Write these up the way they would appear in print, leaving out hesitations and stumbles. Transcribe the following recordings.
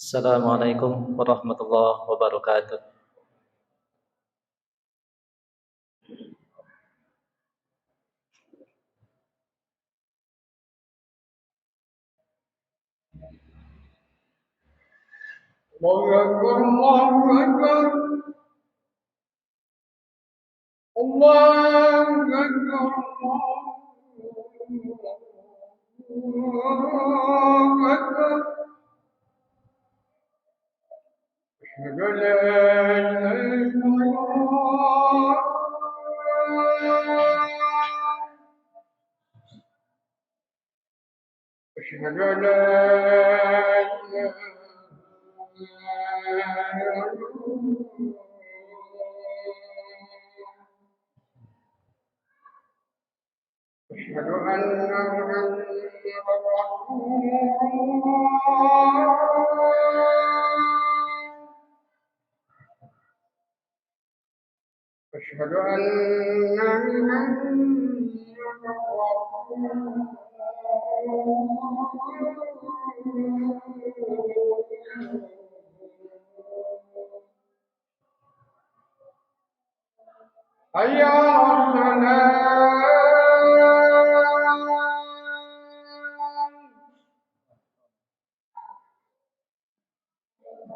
Assalamualaikum warahmatullahi wabarakatuh. الله أكبر الله أكبر الله أكبر الله أكبر أشهد أن لا إله إلا الله أشهد أن لا إله إلا الله أشهد أن محمدا رسول الله أشهد أن محمدا رسول الله حي على الصلاة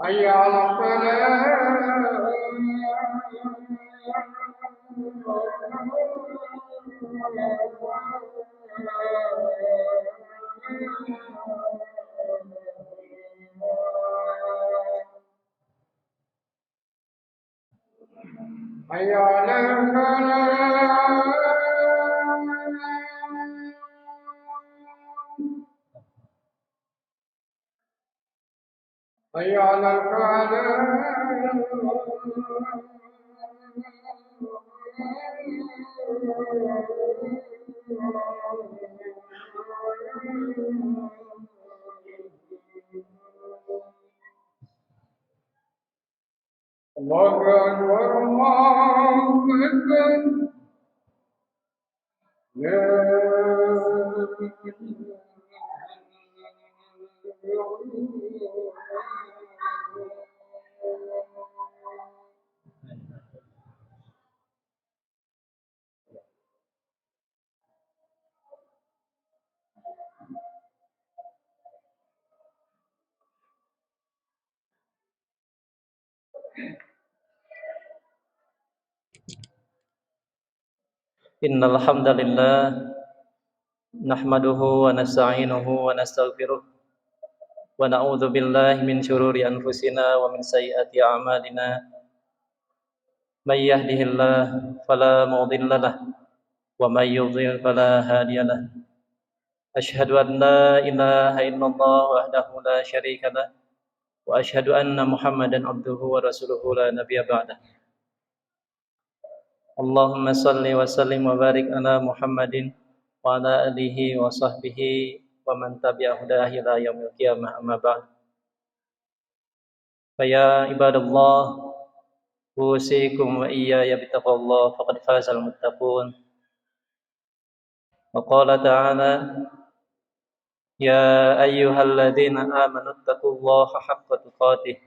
حي على الصلاة حي على الفلاح حي على الفلاح الله أكبر الله أكبر لا Innal hamdalillah nahmaduhu wa nasta'inuhu wa nastaghfiruh wa na'udzu billahi min syururi anfusina wa min sayyiati a'malina. May yahdihillahu fala mudhillalah wa may yudhlil fala hadiyalah. Asyhadu an la ilaha illallah wahdahu la syarikalah wa asyhadu anna Muhammadan abduhu wa rasuluhu la nabiyya ba'dah. Allahumma salli wa sallim wa barik ala Muhammadin wa ala alihi wa sahbihi wa man tabi'ahu ila yaumil qiyamah amma ba'd. Fa ya ibadallah usikum wa iyaya bittaqwallah faqad fazal muttaqun. Wa qala ta'ala ya ayyuhalladzina amanu taqullaha haqqa tuqatih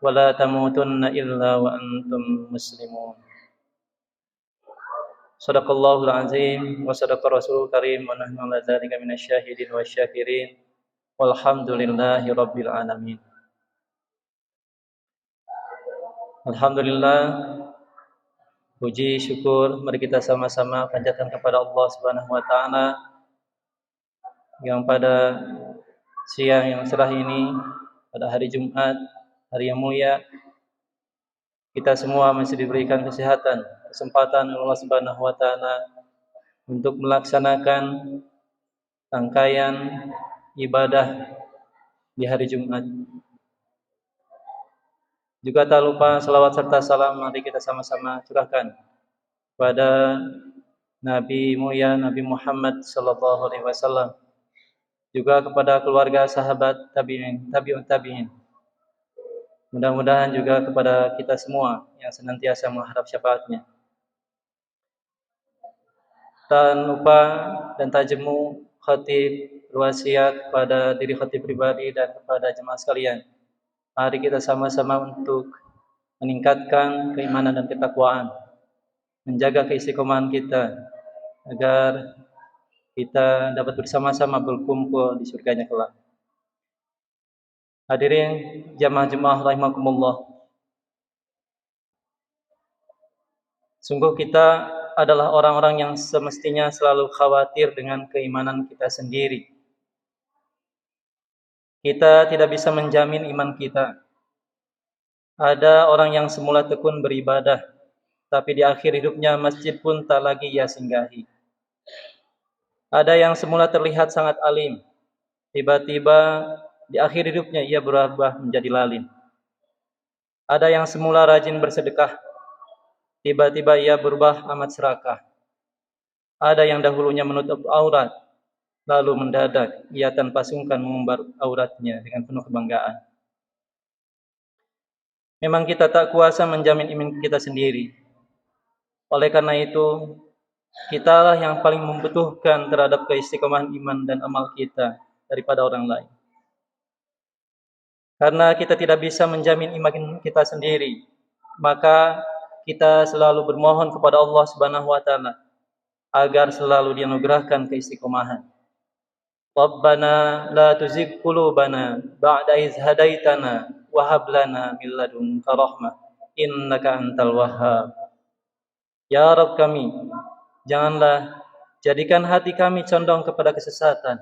wa la tamutunna illa wa antum muslimun. Sadaqallahul azim wa sadaqa rasulul karim wa nahnu ala dzalika minasyahidin wasyakirin walhamdulillahi rabbil alamin. Alhamdulillah, puji syukur mari kita sama-sama panjatkan kepada Allah Subhanahu wa taala yang pada siang yang cerah ini, pada hari Jumat, hari yang mulia, kita semua masih diberikan kesehatan, kesempatan oleh Allah Subhanahu wa taala untuk melaksanakan rangkaian ibadah di hari Jumat. Juga tak lupa salawat serta salam mari kita sama-sama curahkan kepada Nabi mulia Nabi Muhammad sallallahu alaihi wasallam, juga kepada keluarga, sahabat, tabi'in, tabi'ut tabi'in. Mudah-mudahan juga kepada kita semua yang senantiasa mengharap syafaatnya. Tak lupa dan tak jemu khatib berwasiat kepada diri khatib pribadi dan kepada jemaah sekalian. Mari kita sama-sama untuk meningkatkan keimanan dan ketakwaan, menjaga keistiqomahan kita agar kita dapat bersama-sama berkumpul di surganya kelak. Hadirin jamaah rahimakumullah. Sungguh kita adalah orang-orang yang semestinya selalu khawatir dengan keimanan kita sendiri. Kita tidak bisa menjamin iman kita. Ada orang yang semula tekun beribadah, tapi di akhir hidupnya masjid pun tak lagi ia singgahi. Ada yang semula terlihat sangat alim, tiba-tiba di akhir hidupnya ia berubah menjadi lalim. Ada yang semula rajin bersedekah, tiba-tiba ia berubah amat serakah. Ada yang dahulunya menutup aurat, lalu mendadak ia tanpa sungkan mengumbar auratnya dengan penuh kebanggaan. Memang kita tak kuasa menjamin iman kita sendiri. Oleh karena itu, kitalah yang paling membutuhkan terhadap keistiqomahan iman dan amal kita daripada orang lain. Karena kita tidak bisa menjamin iman kita sendiri, maka kita selalu bermohon kepada Allah Subhanahu wa taala agar selalu dianugerahkan keistiqomahan. Rabbana la tuzigh qulubana ba'da idh hadaitana wa hab lana min ladunka rahmah innaka antal wahhab. Ya Rabb kami, janganlah jadikan hati kami condong kepada kesesatan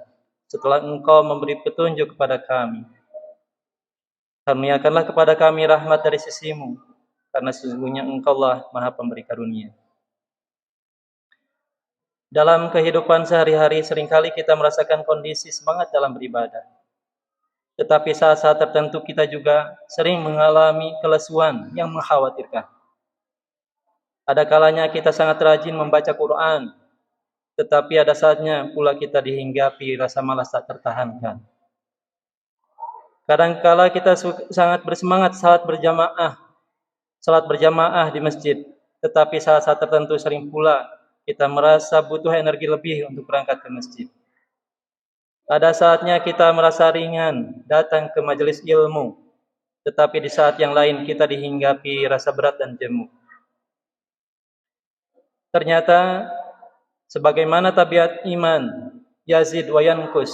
setelah Engkau memberi petunjuk kepada kami. Karuniakanlah kepada kami rahmat dari sisi-Mu, karena sesungguhnya Engkaulah Maha Pemberi karunia. Dalam kehidupan sehari-hari seringkali kita merasakan kondisi semangat dalam beribadah. Tetapi saat-saat tertentu kita juga sering mengalami kelesuan yang mengkhawatirkan. Ada kalanya kita sangat rajin membaca Quran, tetapi ada saatnya pula kita dihinggapi rasa malas tak tertahankan. Kadangkala kita sangat bersemangat salat berjamaah di masjid, tetapi saat-saat tertentu sering pula kita merasa butuh energi lebih untuk berangkat ke masjid. Ada saatnya kita merasa ringan datang ke majelis ilmu, tetapi di saat yang lain kita dihinggapi rasa berat dan jemu. Ternyata sebagaimana tabiat iman, yazid wa yanqus,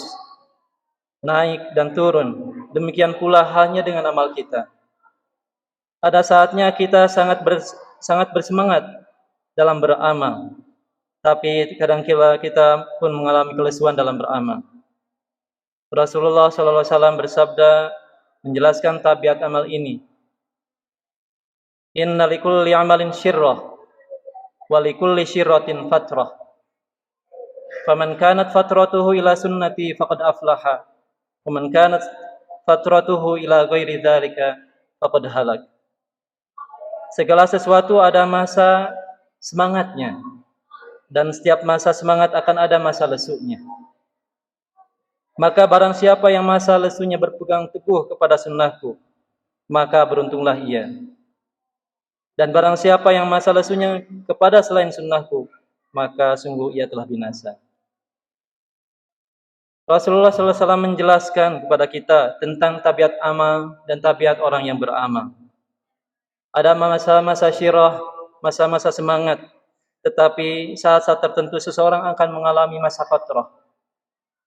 naik dan turun, demikian pula halnya dengan amal kita. Ada saatnya kita sangat bersemangat dalam beramal, tapi kadang-kala kita pun mengalami kelesuan dalam beramal. Rasulullah SAW bersabda menjelaskan tabiat amal ini. Inna likulli amalin syirrah wa likulli syirratin fatrah. Faman kanat fatratuhu ila sunnati faqad aflaha. Faman kanat fatratuhu ila ghairi dzalika faqad halak. Segala sesuatu ada masa semangatnya, dan setiap masa semangat akan ada masa lesunya. Maka barang siapa yang masa lesunya berpegang teguh kepada sunnahku, maka beruntunglah ia. Dan barang siapa yang masa lesunya kepada selain sunnahku, maka sungguh ia telah binasa. Rasulullah SAW menjelaskan kepada kita tentang tabiat amal dan tabiat orang yang beramal. Ada masa-masa syirah, masa-masa semangat, tetapi saat-saat tertentu seseorang akan mengalami masa fatrah,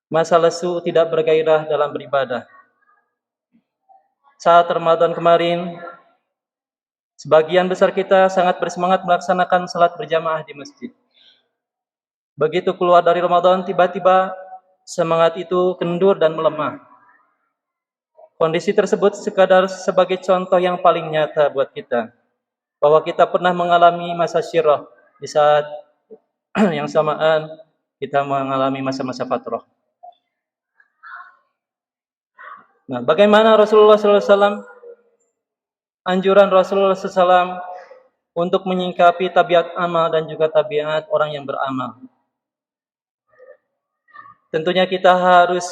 masa lesu tidak bergairah dalam beribadah. Saat Ramadan kemarin, sebagian besar kita sangat bersemangat melaksanakan salat berjamaah di masjid. Begitu keluar dari Ramadan, tiba-tiba semangat itu kendur dan melemah. Kondisi tersebut sekadar sebagai contoh yang paling nyata buat kita, bahwa kita pernah mengalami masa syirah di saat yang samaan kita mengalami masa-masa fatrah. Nah, bagaimana Rasulullah SAW, anjuran Rasulullah SAW untuk menyingkapi tabiat amal dan juga tabiat orang yang beramal? Tentunya kita harus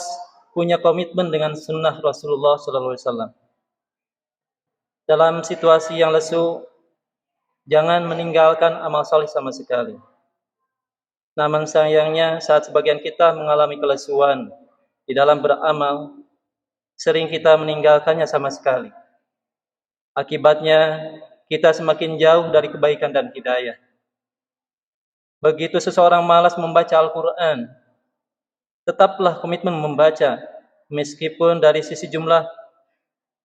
punya komitmen dengan sunnah Rasulullah SAW. Dalam situasi yang lesu, jangan meninggalkan amal saleh sama sekali. Namun sayangnya saat sebagian kita mengalami kelesuan, di dalam beramal, sering kita meninggalkannya sama sekali. Akibatnya, kita semakin jauh dari kebaikan dan hidayah. Begitu seseorang malas membaca Al-Quran, tetaplah komitmen membaca, meskipun dari sisi jumlah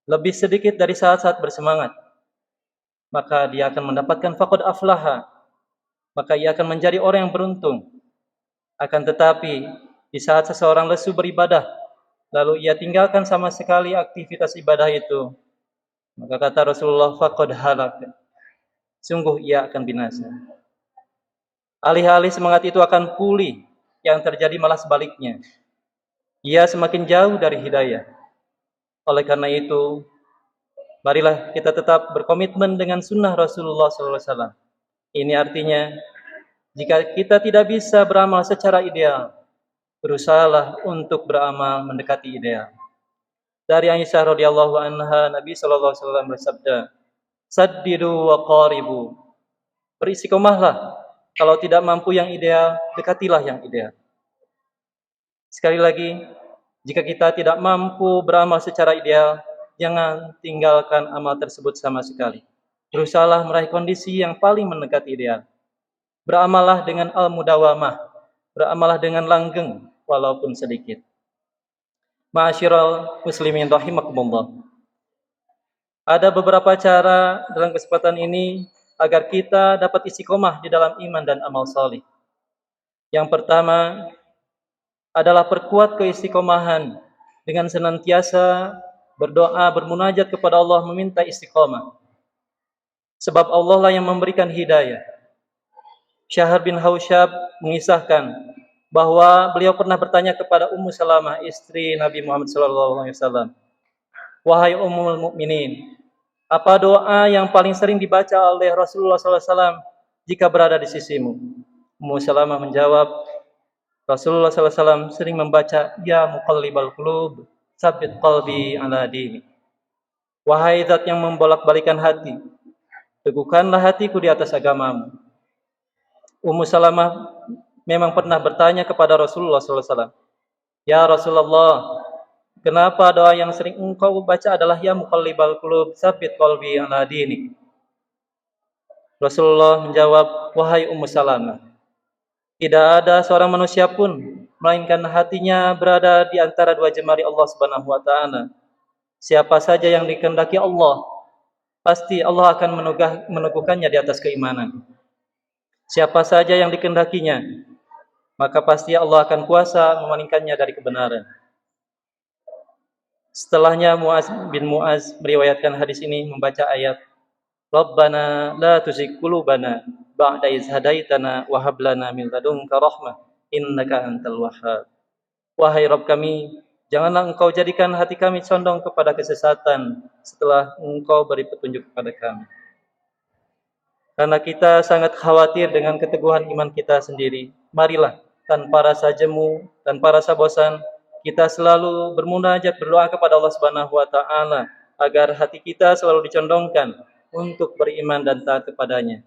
lebih sedikit dari saat-saat bersemangat. Maka dia akan mendapatkan faqad aflaha, maka ia akan menjadi orang yang beruntung. Akan tetapi, di saat seseorang lesu beribadah, lalu ia tinggalkan sama sekali aktivitas ibadah itu, maka kata Rasulullah, faqad halak, sungguh ia akan binasa. Alih-alih semangat itu akan pulih, yang terjadi malah sebaliknya. Ia semakin jauh dari hidayah. Oleh karena itu, marilah kita tetap berkomitmen dengan sunnah Rasulullah SAW. Ini artinya, jika kita tidak bisa beramal secara ideal, berusahalah untuk beramal mendekati ideal. Dari Aisyah radhiyallahu anha, Nabi sallallahu alaihi wasallam bersabda, "Saddidu wa qaribu." Beristiqomahlah. Kalau tidak mampu yang ideal, dekatilah yang ideal. Sekali lagi, jika kita tidak mampu beramal secara ideal, jangan tinggalkan amal tersebut sama sekali. Berusahalah meraih kondisi yang paling mendekati ideal. Beramallah dengan al-mudawamah, beramallah dengan langgeng walaupun sedikit. Ma'asyiral muslimin rahimakumullah. Ada beberapa cara dalam kesempatan ini agar kita dapat istiqomah di dalam iman dan amal salih. Yang pertama adalah perkuat keistiqomahan dengan senantiasa berdoa, bermunajat kepada Allah, meminta istiqomah. Sebab Allah lah yang memberikan hidayah. Syahr bin Hausyab mengisahkan bahwa beliau pernah bertanya kepada Ummu Salamah, istri Nabi Muhammad SAW. Wahai Ummul Mukminin, apa doa yang paling sering dibaca oleh Rasulullah SAW jika berada di sisimu? Ummu Salamah menjawab, Rasulullah SAW sering membaca, Ya muqallibal qulub, tsabbit qalbi ala dini. Wahai zat yang membolak-balikan hati, teguhkanlah hatiku di atas agamamu. Ummu Salamah memang pernah bertanya kepada Rasulullah SAW, Ya Rasulullah, kenapa doa yang sering engkau baca adalah Ya muqallibal qulub, tsabbit qalbi ala dini? Rasulullah menjawab, Wahai Ummu Salamah, tidak ada seorang manusia pun melainkan hatinya berada di antara dua jemari Allah Subhanahu wa taala. Siapa saja yang dikehendaki Allah, pasti Allah akan meneguhkannya di atas keimanan. Siapa saja yang dikehendakinya, maka pasti Allah akan kuasa memalingkannya dari kebenaran. Setelahnya Muaz bin Muaz meriwayatkan hadis ini membaca ayat Rabbana la tuzigh qulubana ba'da idh hadaitana wa hab lana min ladunka rahmah innaka antal wahhab. Wahai Rabb kami, janganlah engkau jadikan hati kami condong kepada kesesatan setelah engkau beri petunjuk kepada kami. Karena kita sangat khawatir dengan keteguhan iman kita sendiri. Marilah tanpa rasa jemu, tanpa rasa bosan, kita selalu bermunajat, berdoa kepada Allah Subhanahu wa taala agar hati kita selalu dicondongkan untuk beriman dan taat kepadanya.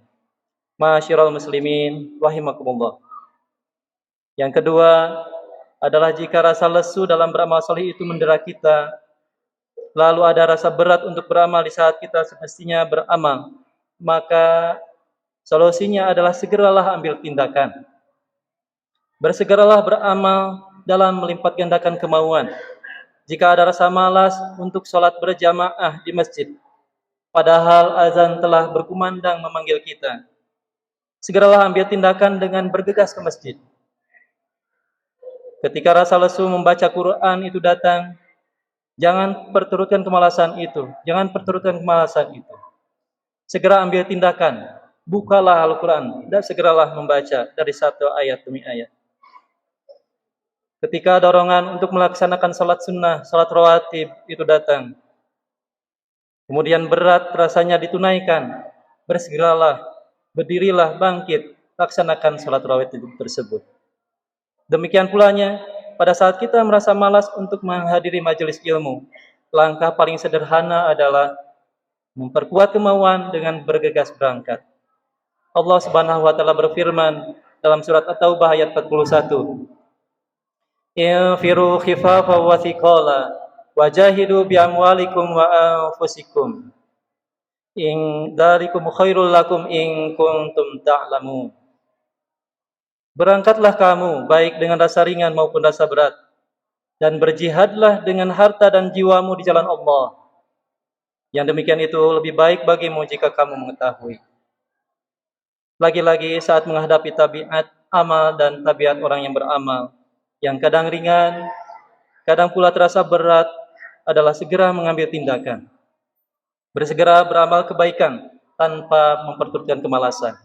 Ma'asyiral muslimin rahimakumullah. Yang kedua adalah jika rasa lesu dalam beramal salih itu mendera kita, lalu ada rasa berat untuk beramal di saat kita semestinya beramal, maka solusinya adalah segeralah ambil tindakan. Bersegeralah beramal dalam melipat gandakan kemauan. Jika ada rasa malas untuk sholat berjamaah di masjid, padahal azan telah berkumandang memanggil kita, segeralah ambil tindakan dengan bergegas ke masjid. Ketika rasa lesu membaca Quran itu datang, jangan perturutkan kemalasan itu. Jangan perturutkan kemalasan itu. Segera ambil tindakan. Bukalah Al-Quran dan segeralah membaca dari satu ayat demi ayat. Ketika dorongan untuk melaksanakan salat sunnah, salat rawatib itu datang, kemudian berat rasanya ditunaikan, bersegeralah, berdirilah, bangkit, laksanakan salat rawatib tersebut. Demikian pulanya, pada saat kita merasa malas untuk menghadiri majelis ilmu, langkah paling sederhana adalah memperkuat kemauan dengan bergegas berangkat. Allah Subhanahu wa taala berfirman dalam surat At-Taubah ayat 41. infiru khifafan wa thiqala wajahidu bi amwalikum wa anfusikum in dzalikum khairul lakum in kuntum ta'lamun. Berangkatlah kamu baik dengan rasa ringan maupun rasa berat, dan berjihadlah dengan harta dan jiwamu di jalan Allah. Yang demikian itu lebih baik bagimu jika kamu mengetahui. Lagi-lagi saat menghadapi tabiat amal dan tabiat orang yang beramal, yang kadang ringan, kadang pula terasa berat, adalah segera mengambil tindakan. Bersegera beramal kebaikan tanpa memperturutkan kemalasan.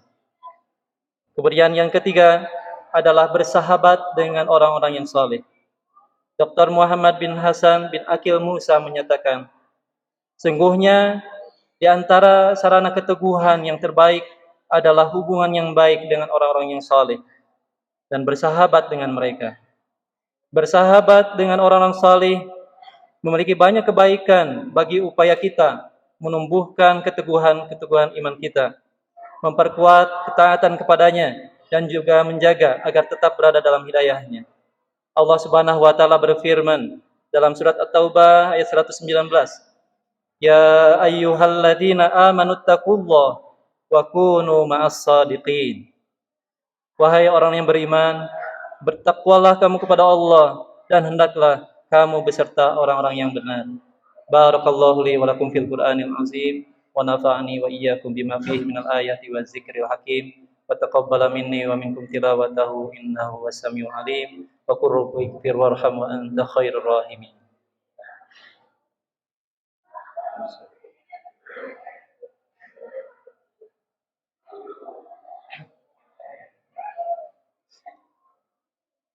Kemudian yang ketiga adalah bersahabat dengan orang-orang yang saleh. Dr. Muhammad bin Hasan bin Akil Musa menyatakan, sungguhnya di antara sarana keteguhan yang terbaik adalah hubungan yang baik dengan orang-orang yang saleh dan bersahabat dengan mereka. Bersahabat dengan orang-orang saleh memiliki banyak kebaikan bagi upaya kita menumbuhkan keteguhan iman kita, memperkuat ketaatan kepadanya, dan juga menjaga agar tetap berada dalam hidayahnya. Allah Subhanahu wa taala berfirman dalam surat At-Taubah ayat 119, Ya ayyuhalladzina amanu taqullaha wa kunu ma'as shadiqin. Wahai orang yang beriman, bertakwalah kamu kepada Allah dan hendaklah kamu beserta orang-orang yang benar. Barakallahu li wa lakum fil Qur'anil azim wa nafa'ani wa iyyakum bima fihi minal ayati wa dzikril hakim wa taqabbala minni wa minkum tilawatahu innahu was-sami'ul alim wa qur rabbighfir warham wa anta khairur rahimin.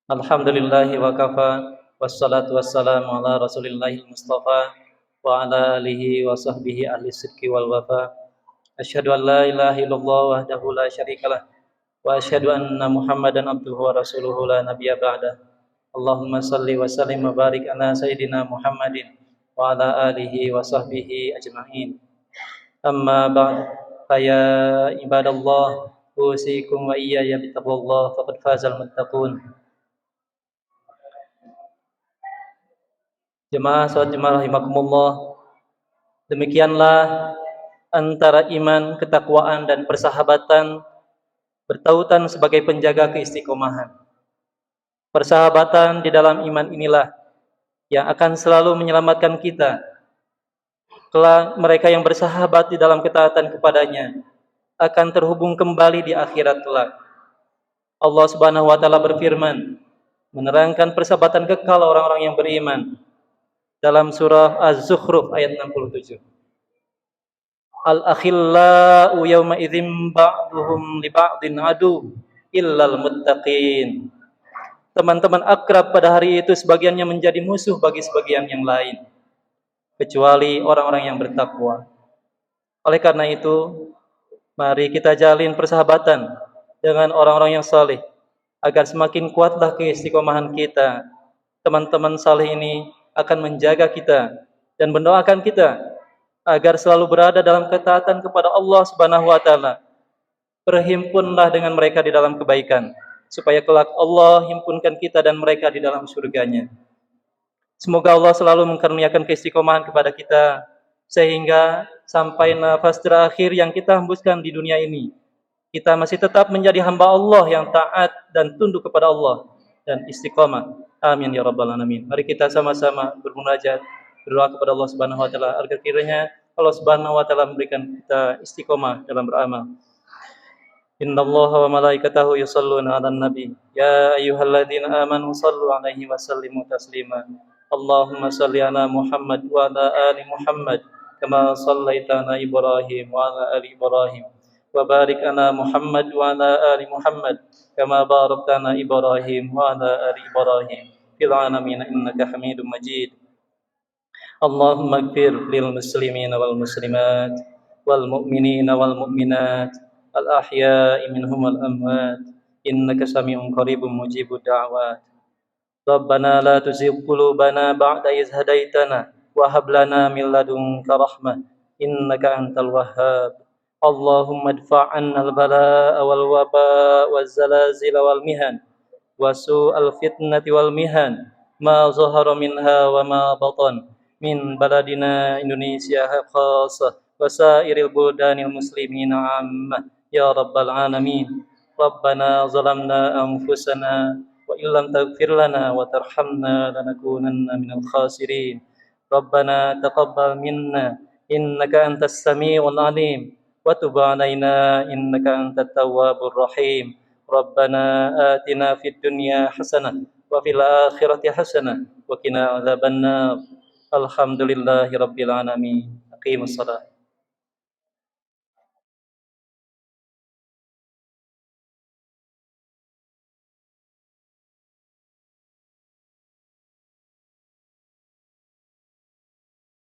Alhamdulillahi wa kafa wassalatu wassalamu ala rasulillahil mustafa wa ala alihi wa sahbihi ahli sidqi wal wafa. Asyhadu an la ilaha illallah wahdahu la syarikalah wa asyhadu anna Muhammadan abduhu wa rasuluhu la nabiyya ba'dah. Allahumma salli wa sallim wa barik ala sayyidina Muhammadin wa ala alihi wa sahbihi ajma'in. Amma ba'd, faya ibadallah, usikum wa iyaya bittaqwallah faqad fazal muttaqun. Jemaah salat jemaah rahimakumullah, demikianlah antara iman, ketakwaan dan persahabatan bertautan sebagai penjaga keistiqomahan. Persahabatan di dalam iman inilah yang akan selalu menyelamatkan kita. Kelak mereka yang bersahabat di dalam ketaatan kepadanya akan terhubung kembali di akhirat kelak. Allah Subhanahu wa taala berfirman menerangkan persahabatan kekal orang-orang yang beriman dalam surah Az-Zukhruf ayat 67. Al-akhillau yawma idzin ba'duhum li ba'din adu illal muttaqin. Teman-teman akrab pada hari itu sebagiannya menjadi musuh bagi sebagian yang lain, kecuali orang-orang yang bertakwa. Oleh karena itu, mari kita jalin persahabatan dengan orang-orang yang saleh agar semakin kuatlah keistiqomahan kita. Teman-teman saleh ini akan menjaga kita dan mendoakan kita agar selalu berada dalam ketaatan kepada Allah Subhanahu wa taala. Berhimpunlah dengan mereka di dalam kebaikan, supaya kelak Allah himpunkan kita dan mereka di dalam surganya. Semoga Allah selalu mengaruniakan keistiqomahan kepada kita, sehingga sampai nafas terakhir yang kita hembuskan di dunia ini, kita masih tetap menjadi hamba Allah yang taat dan tunduk kepada Allah dan istiqomah. Amin ya rabbal alamin. Mari kita sama-sama bermunajat, berdoa kepada Allah Subhanahu wa taala agar kiranya Allah Subhanahu wa taala memberikan kita istiqomah dalam beramal. Innallaha wa malaikatahu yusholluna 'alan nabi. Ya ayyuhalladzina amanu shallu 'alaihi wa sallimu taslima. Allahumma shalli 'ala Muhammad wa 'ala ali Muhammad kama shallaita 'ala Ibrahim wa 'ala ali Ibrahim. Wa barik 'ala Muhammad wa 'ala ali Muhammad kama barakta 'ala Ibrahim wa 'ala ali Ibrahim fil 'alamin innaka Hamidum Majid. Allahumma ighfir lil muslimina wal muslimat wal mu'minina wal mu'minat al ahya'i minhum wal amwat innaka sami'un qaribun mujibud da'wat. Rabbana la tuzigh qulubana ba'da idh hadaitana wa hab lana min ladunka rahmah innaka antal wahhab. Allahumma adfa' 'anna al balaa'a wal wabaa'a waz zalazila wal mihan وسوء الفتنة والمهن ما ظهر منها وما بطن من بلدنا إندونيسيا خاصة وسائر البلدان المسلمين عامة يا رب العالمين. ربنا ظلمنا أنفسنا وإن لم تغفر لنا وترحمنا لنكونن من الخاسرين. ربنا تقبل منا إنك أنت السميع العليم وتب علينا إنك أنت التواب الرحيم. ربنا آتنا في الدنيا حسنة وفي الآخرة حسنة وقنا عذاب النار. الحمد لله رب العالمين. أقيموا الصلاة.